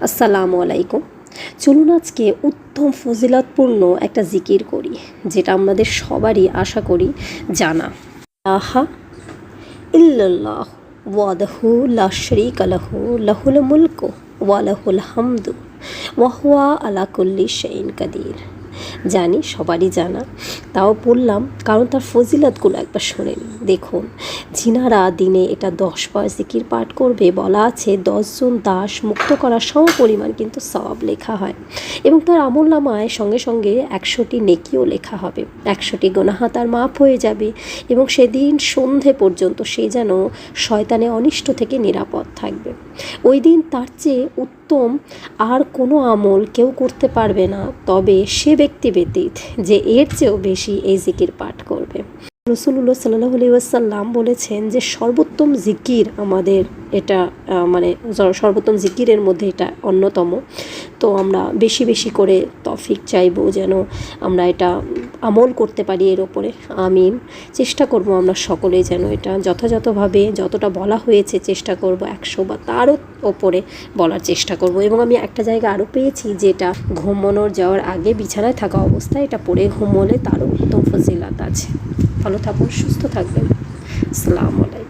আসসালামু আলাইকুম। চলুন আজকে উত্তম ফজিলতপূর্ণ একটা জিকির করি, যেটা আমাদের সবারই আশা করি জানা। আহা ইল্লাল্লাহ ওয়াহদাহু লা শারীকা লাহু লাহুল মুলকু ওয়া লাহুল হামদু ওয়া হুয়া আলা কুল্লি শাইইন কাদির। জানি সবারই জানা, তাও বললাম কারণ তার ফজিলতগুলো একবার শোনেন। দেখুন, যিনারা দিনে এটা 10 বার জিকির পাঠ করবে, বলা আছে 10 জন দাস মুক্ত করার সম পরিমাণ কিন্তু সওয়াব লেখা হয়, এবং তার আমলনামায় সঙ্গে সঙ্গে 100টি নেকিও লেখা হবে, 100টি গুনাহ তার মাফ হয়ে যাবে, এবং সেদিন সন্ধে পর্যন্ত সে যেন শয়তানের অনিষ্ট থেকে নিরাপদ থাকবে। ওই দিন তার চেয়ে উত্তম আর কোনো আমল কেউ করতে পারবে না, তবে সে ব্যক্তি ব্যতীত যে এর চেয়েও বেশি এই জিকির পাঠ করবে। রাসূলুল্লাহ সাল্লাল্লাহু আলাইহি ওয়াসাল্লাম বলেছেন যে সর্বোত্তম জিকির আমাদের এটা সর্বোত্তম জিকিরের মধ্যে এটা অন্যতম। তো আমরা বেশি বেশি করে তৌফিক চাইবো যেন আমরা এটা আমল করতে পারি এর ওপরে। আমিন। চেষ্টা করব আমরা সকলেই যেন এটা যথাযথভাবে যতটা বলা হয়েছে চেষ্টা করব 100 বা তারও ওপরে বলার চেষ্টা করব। এবং আমি একটা জায়গা আরও পেয়েছি যেটা ঘুমানোর যাওয়ার আগে বিছানায় থাকা অবস্থায় এটা পড়ে ঘুমোলে তারও উত্তম ফজিলত আছে। ভালো থাকুন, সুস্থ থাকবেন। আসসালামু আলাইকুম।